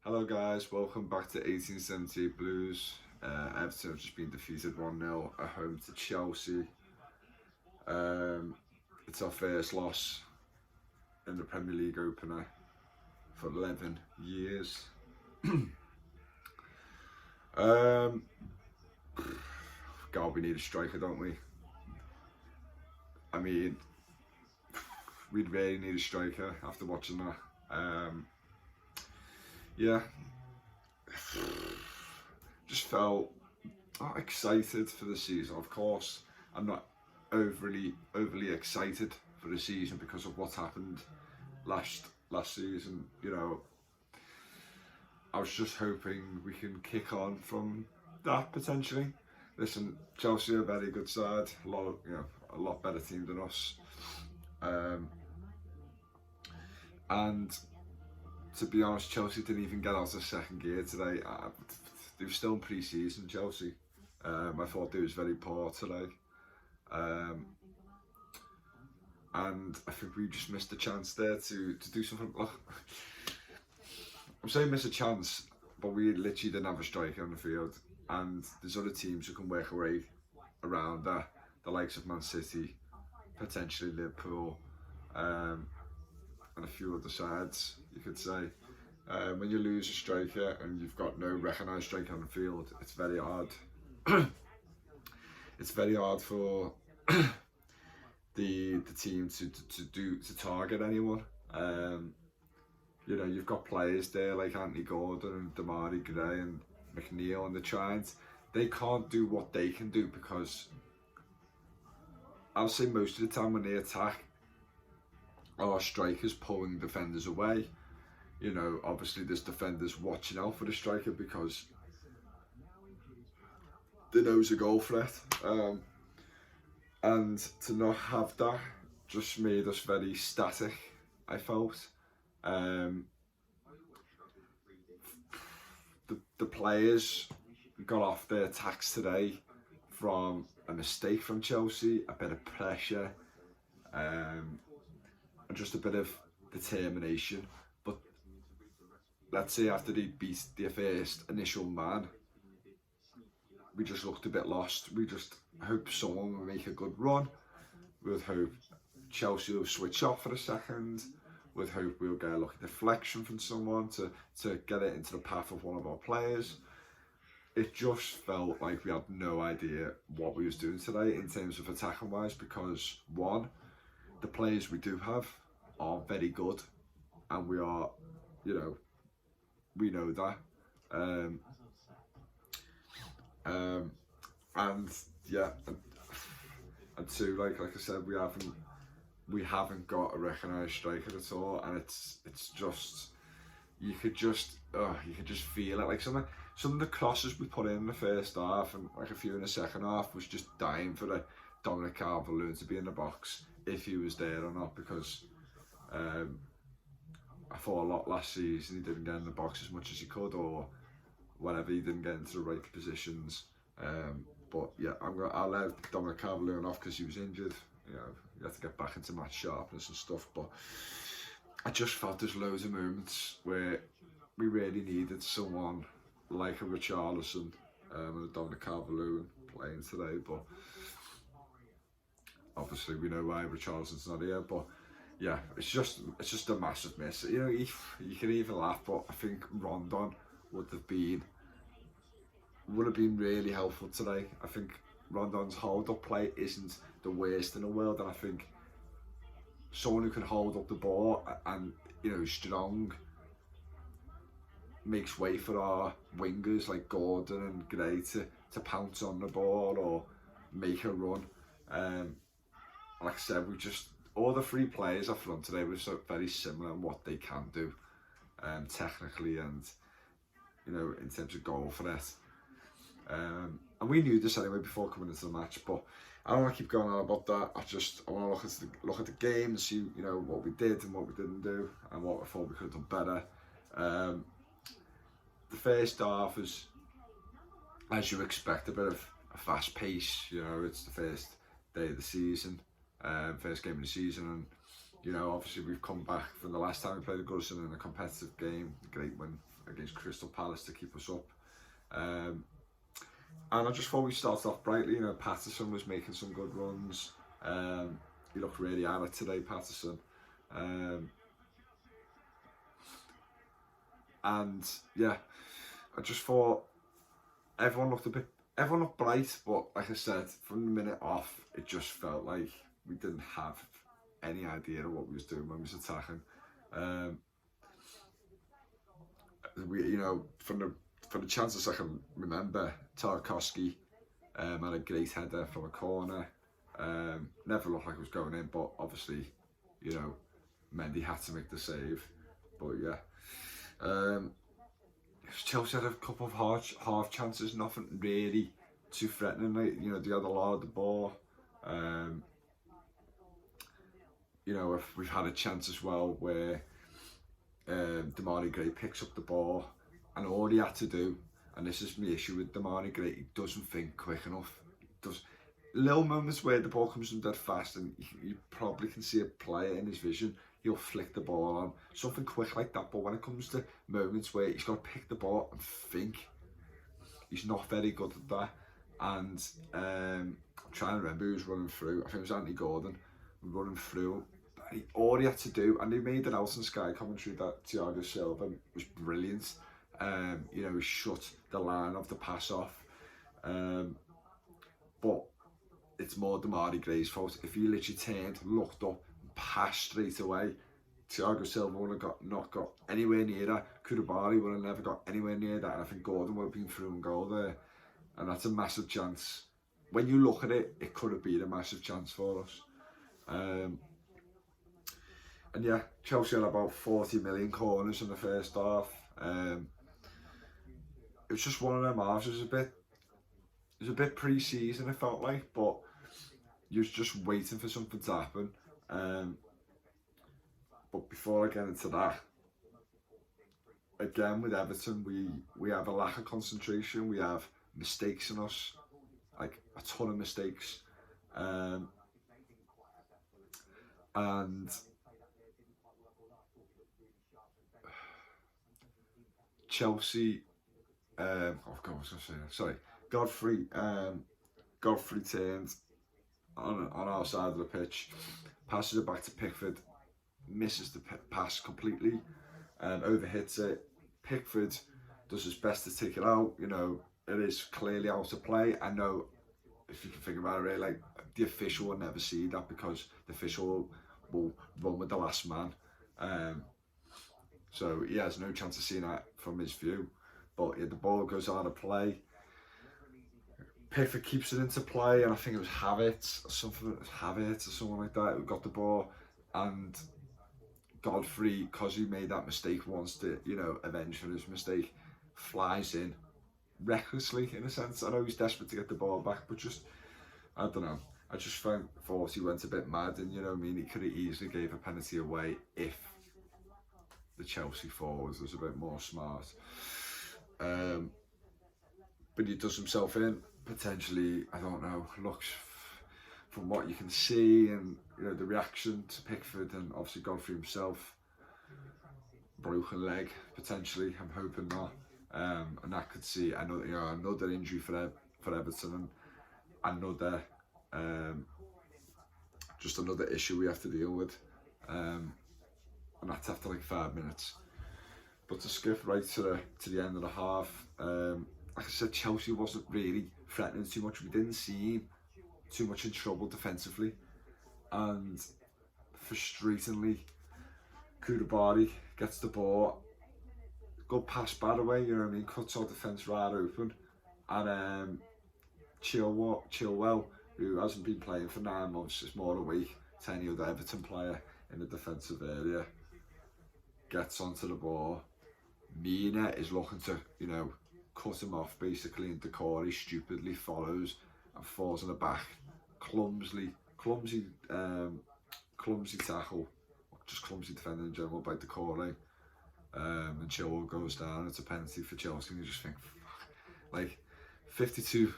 Hello guys, welcome back to 1878 Blues. Everton have just been defeated 1-0 at home to Chelsea. It's our first loss in the Premier League opener for 11 years. God, we need a striker, don't we? I mean, we'd really need a striker after watching that. Yeah, just felt excited for the season. Of course, I'm not overly excited for the season because of what's happened last season. I was just hoping we can kick on from that potentially. Listen, Chelsea are a very good side, a lot better team than us, and to be honest, Chelsea didn't even get out of second gear today. They were still in pre-season, Chelsea. I thought they was very poor today. And I think we just missed a chance there to do something. I'm saying miss a chance, but we literally didn't have a striker on the field. And there's other teams who can work away around that. The likes of Man City, potentially Liverpool, and a few other sides, you could say. When you lose a striker and you've got no recognised striker on the field, it's very hard. It's very hard for the team to target anyone. You've got players there like Anthony Gordon and Damari Gray and McNeil, and they can't do what they can do because I'll say most of the time when they attack, our strikers pulling defenders away. Obviously there's defenders watching out for the striker because they know he's a goal threat. And to not have that just made us very static, I felt. The players got off their attacks today from a mistake from Chelsea, a bit of pressure, and just a bit of determination. But let's say after they beat their first initial man, we just looked a bit lost. We just hope someone will make a good run. We'd hope Chelsea will switch off for a second. We'd hope we'll get a lucky deflection from someone to get it into the path of one of our players. It just felt like we had no idea what we was doing today in terms of attacking wise, because one, the players we do have are very good, and we are, we know that. And yeah, and two, like I said, we haven't got a recognised striker at all, and it's just you could just feel it. Like some of the crosses we put in the first half and like a few in the second half was just dying for the Dominic Calvert-Lewin to be in the box if he was there or not, because I thought a lot last season he didn't get in the box as much as he could, or whatever, he didn't get into the right positions. But yeah, I'll let Dominic Calvert-Lewin off because he was injured. You have to get back into match sharpness and stuff. But I just felt there's loads of moments where we really needed someone like a Richarlison and a Dominic Calvert-Lewin playing today. But obviously we know why Richarlison's not here. But yeah, it's just a massive miss. You can even laugh, but I think Rondon would have been really helpful today. I think Rondon's hold-up play isn't the worst in the world, and I think someone who can hold up the ball and strong makes way for our wingers like Gordon and Gray to pounce on the ball or make a run. Like I said, all the three players up front today were so very similar in what they can do, technically and in terms of goal threat. And we knew this anyway before coming into the match, but I don't want to keep going on about that. I want to look at the game and see what we did and what we didn't do and what I thought we could have done better. The first half was, as you expect, a bit of a fast pace. It's the first day of the season, first game of the season, and You know, obviously we've come back from the last time we played Goodison in a competitive game, a great win against Crystal Palace to keep us up. And I just thought we started off brightly. You know, Patterson was making some good runs. He looked really at it today, Patterson. And yeah, I just thought everyone looked bright, but like I said, from the minute off, it just felt like we didn't have any idea of what we was doing when we was attacking. You know, from the chances I can remember, Tarkowski had a great header from a corner. Never looked like it was going in, but obviously, you know, Mendy had to make the save. But yeah, Chelsea had a couple of half chances, nothing really too threatening. Like, you know, they had a lot of the ball. You know, if we've had a chance as well where Damari Gray picks up the ball, and all he had to do, and this is my issue with Damari Gray, he doesn't think quick enough. He does little moments where the ball comes in dead fast, and you probably can see a player in his vision. He'll flick the ball on, something quick like that. But when it comes to moments where he's got to pick the ball and think, he's not very good at that. And I'm trying to remember who was running through. I think it was Anthony Gordon running through. All he had to do, and he made it out in Sky commentary, that Thiago Silva was brilliant. You know, he shut the line of the pass off. But it's more Damari Gray's fault. If he literally turned, looked up, and passed straight away, Thiago Silva would have not got anywhere near that. Koulibaly would have never got anywhere near that, and I think Gordon would have been through and goal there. And that's a massive chance. When you look at it, it could have been a massive chance for us. And yeah, Chelsea had about 40 million corners in the first half. It was just one of them halves. It was a bit pre-season, it felt like, but you was just waiting for something to happen. But before I get into that, again with Everton, we have a lack of concentration. We have mistakes in us, like a ton of mistakes, and Chelsea. Oh God, what was I saying? Sorry, Godfrey. Godfrey turns on our side of the pitch, passes it back to Pickford, misses the pass completely, overhits it. Pickford does his best to take it out. You know, it is clearly out of play. I know, if you can think about it, really, like the official will never see that because the official will run with the last man. So he has no chance of seeing that from his view. But yeah, the ball goes out of play. Pickford keeps it into play, and I think it was Havertz or someone like that who got the ball, and Godfrey, because he made that mistake, wants to, you know, avenge for his mistake, flies in recklessly in a sense. I know he's desperate to get the ball back, but just, I don't know. I just thought he went a bit mad, and you know what I mean, he could have easily gave a penalty away if the Chelsea forwards was a bit more smart. But he does himself in, potentially, I don't know, looks, from what you can see, and you know the reaction to Pickford and obviously Godfrey himself, broken leg potentially. I'm hoping not, and that could see another injury for Everton, and another just another issue we have to deal with, and that's after like 5 minutes. But to skip right to the end of the half, like I said, Chelsea wasn't really threatening too much. We didn't seem too much in trouble defensively, and frustratingly, Koulibaly gets the ball, good pass by the way, you know what I mean, cuts our defence right open, and Chilwell, who hasn't been playing for 9 months, is more awake to any other Everton player in the defensive area, gets onto the ball. Mina is looking to, you know, cut him off basically, and Decore stupidly follows and falls on the back. Clumsy tackle, just clumsy defending in general by Decore. And Chilwell goes down. It's a penalty for Chelsea, and you just think, like, 52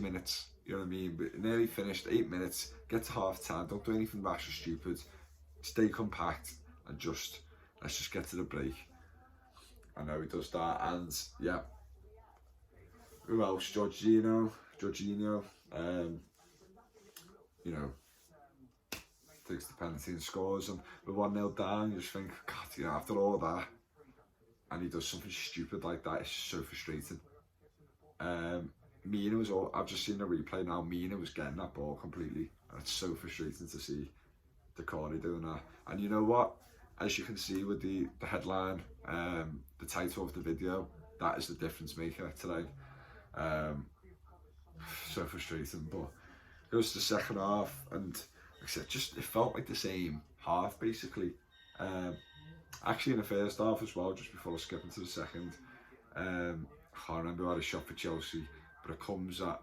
minutes, you know what I mean? But nearly finished, 8 minutes, get to half time, don't do anything rash or stupid. stay compact and just let's just get to the break. I know he does that, and yeah. Who else? Jorginho. You know, takes the penalty and scores, and we're 1-0 down. You just think, God, you know, after all that, and he does something stupid like that. It's so frustrating. Mina was all. I've just seen the replay now. Mina was getting that ball completely, and it's so frustrating to see Dakari doing that. And you know what? As you can see with the headline, the title of the video, that is the difference maker today. So frustrating, but it goes to the second half, and like I said, just it felt like the same half basically. Actually, in the first half as well, just before I skip into the second, I can't remember who had a shot for Chelsea, but it comes at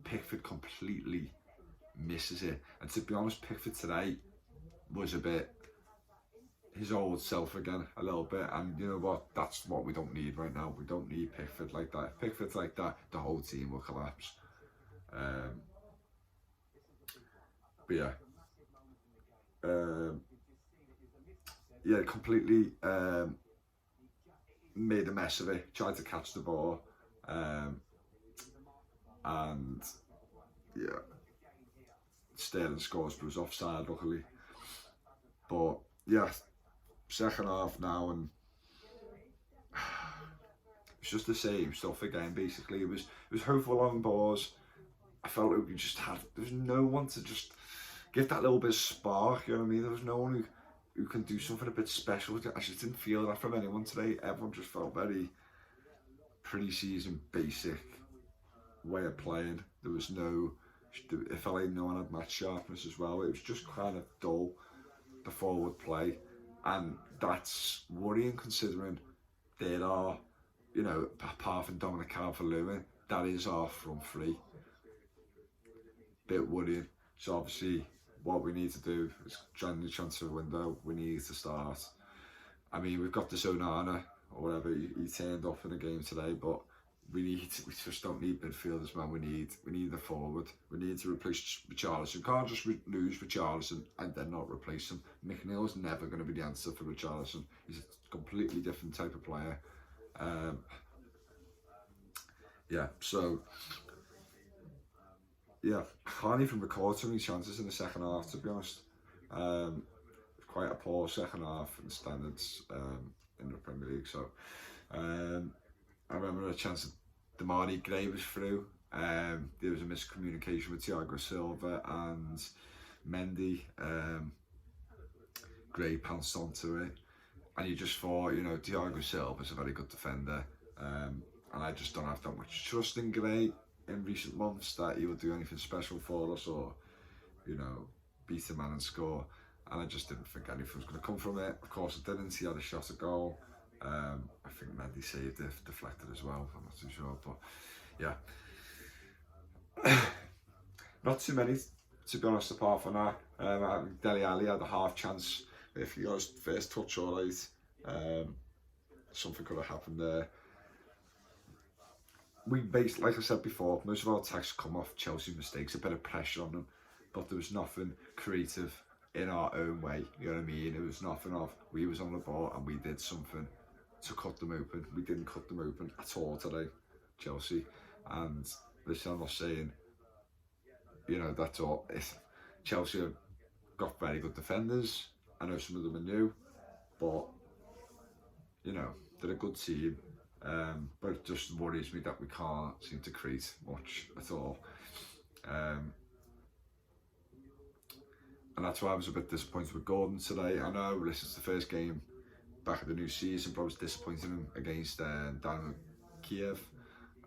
Pickford completely misses it. And to be honest, Pickford today was a bit his old self again, a little bit. And you know what? That's what we don't need right now. We don't need Pickford like that. If Pickford's like that, the whole team will collapse. But yeah. Yeah, completely made a mess of it, tried to catch the ball, and yeah, Sterling scores, but it was offside luckily. But yeah, second half now, and it's just the same stuff again. Basically, it was hopeful long balls. I felt like we just had, there was no one to just give that little bit of spark, you know what I mean? There was no one who can do something a bit special. I just didn't feel that from anyone today. Everyone just felt very pre-season basic way of playing. There was no, it felt like no one had match sharpness as well. It was just kind of dull, the forward play, and that's worrying considering there are, you know, apart from Dominic Calvert-Lewin, that is our front three. Bit worrying. So obviously what we need to do is January transfer window, we need to start. I mean, we've got this Onana or whatever, he turned up in the game today, but we just don't need midfielders, man. We need the forward. We need to replace Richarlison. Can't just lose Richarlison and then not replace him. McNeil's never going to be the answer for Richarlison. He's a completely different type of player. Yeah, so yeah, can't even record too many chances in the second half, to be honest. Quite a poor second half in standards in the Premier League. So I remember a chance that Damari Gray was through. There was a miscommunication with Thiago Silva and Mendy. Gray pounced onto it, and you just thought, you know, Thiago Silva's a very good defender, and I just don't have that much trust in Gray in recent months that he will do anything special for us or, you know, beat a man and score. And I just didn't think anything was going to come from it. Of course it didn't. He had a shot at goal. I think Mendy saved it, deflected as well. I'm not too sure, but yeah. Not too many, to be honest, apart from that. I think Dele Alli had a half chance. If he got his first touch all right, something could have happened there. Like I said before, most of our attacks come off Chelsea mistakes, a bit of pressure on them, but there was nothing creative in our own way, you know what I mean? It was nothing of, we was on the ball and we did something to cut them open. We didn't cut them open at all today, Chelsea. And listen, I'm not saying, you know, that's all. Chelsea have got very good defenders. I know some of them are new, but, you know, they're a good team. But it just worries me that we can't seem to create much at all. And that's why I was a bit disappointed with Gordon today. I know this is the first game back at the new season, but I was disappointed in him against Dynamo Kiev.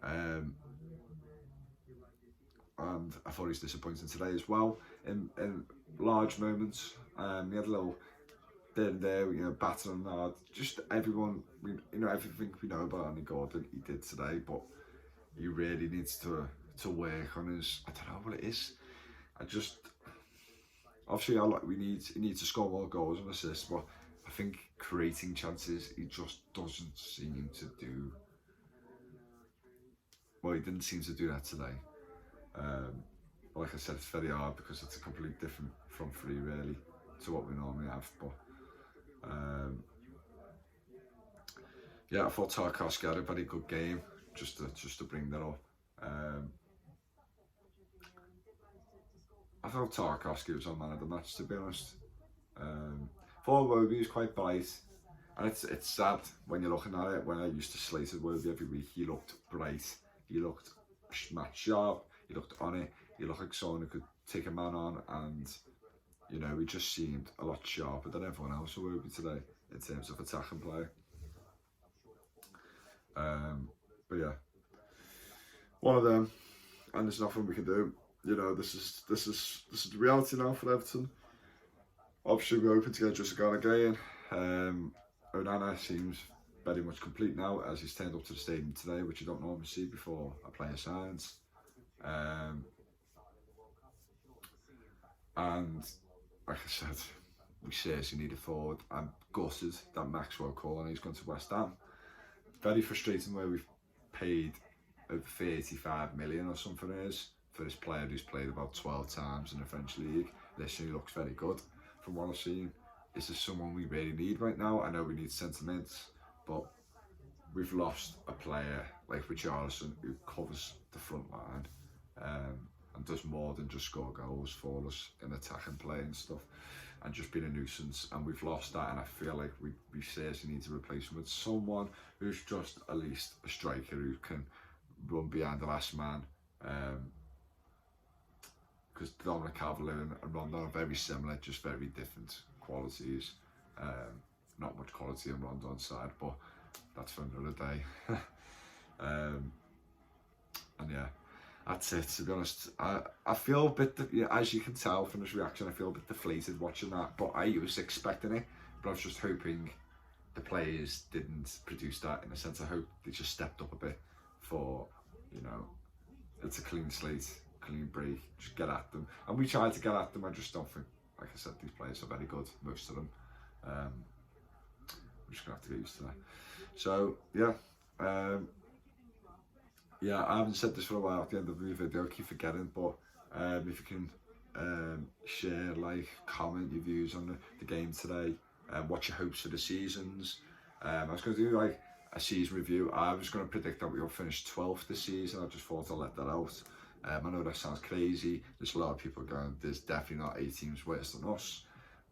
And I thought he's disappointing today as well. In large moments, he had a little there and there, you know, battering hard. Just everyone, you know, everything we know about Andy Gordon, he did today, but he really needs to work on his, I don't know what it is. Obviously, he needs to score more goals and assists, but I think creating chances, he just doesn't seem to do. Well, he didn't seem to do that today. Like I said, it's very hard because it's a completely different front three, really. to what we normally have. But yeah, I thought Tarkowski had a very good game. Just to bring that up. I thought Tarkowski was our man of the match, to be honest. Thought Wobie was quite bright, and it's sad when you're looking at it. When I used to slate Wobie every week, he looked bright, he looked match sharp, he looked on it, he looked like someone who could take a man on, and you know, he just seemed a lot sharper than everyone else who Wobie today in terms of attack and play. But yeah, one of them, and there's nothing we can do. You know, this is the reality now for Everton. Obviously, we're hoping to get just a goal again. Onana seems very much complete now, as he's turned up to the stadium today, which you don't normally see before a player signs. And like I said, we seriously need a forward. I'm gutted that Maxwell Cullen he's gone to West Ham. Very frustrating where we've paid over 35 million or something it is for this player who's played about 12 times in the French league. This year he looks very good from what I've seen. Is this someone we really need right now? I know we need sentiments, but we've lost a player like Richarlison who covers the front line and does more than just score goals for us in attack and play and stuff, and just being a nuisance. And we've lost that, and I feel like we seriously need to replace him with someone who's just at least a striker who can run behind the last man. Because Dominic Calvert-Lewin and Rondon are very similar, just very different qualities. Not much quality on Rondon's side, but that's for another day. And yeah, that's it. To be honest, I feel a bit, as you can tell from this reaction, I feel a bit deflated watching that. But I was expecting it, but I was just hoping the players didn't produce that. In a sense, I hope they just stepped up a bit for, you know, it's a clean slate, clean break, just get at them. And we tried to get at them. I just don't think, like I said, these players are very good, most of them. We're just gonna have to get used to that. So yeah, yeah, I haven't said this for a while at the end of the video, I keep forgetting, but if you can share, like, comment your views on the game today, what your hopes for the seasons. I was going to do like a season review. I was going to predict that we'll finish 12th this season. I just thought I'd let that out. I know that sounds crazy. There's a lot of people going, there's definitely not 8 teams worse than us.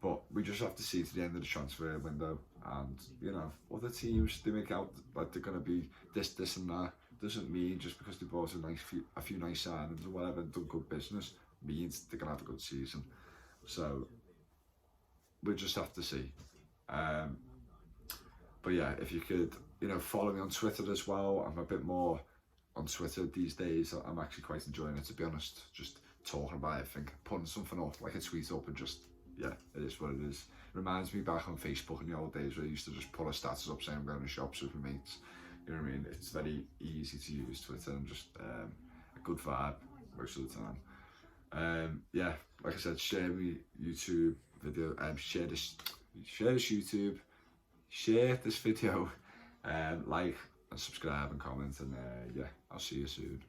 But we just have to see to the end of the transfer window. And, you know, other teams, they make out like they're going to be this and that. Doesn't mean just because they bought a few nice signings or whatever and done good business, means they're going to have a good season. So, we'll just have to see. But yeah, if you could, you know, follow me on Twitter as well. I'm a bit more on Twitter these days. I'm actually quite enjoying it, to be honest. Just talking about everything, putting something up, like a tweet up, and just, yeah, it is what it is. It reminds me back on Facebook in the old days where I used to just put a status up saying I'm going to shops with my mates. You know what I mean? It's very easy to use Twitter and just a good vibe most of the time. Yeah, like I said, share me YouTube video, share this YouTube, share this video, like and subscribe and comment, and yeah, I'll see you soon.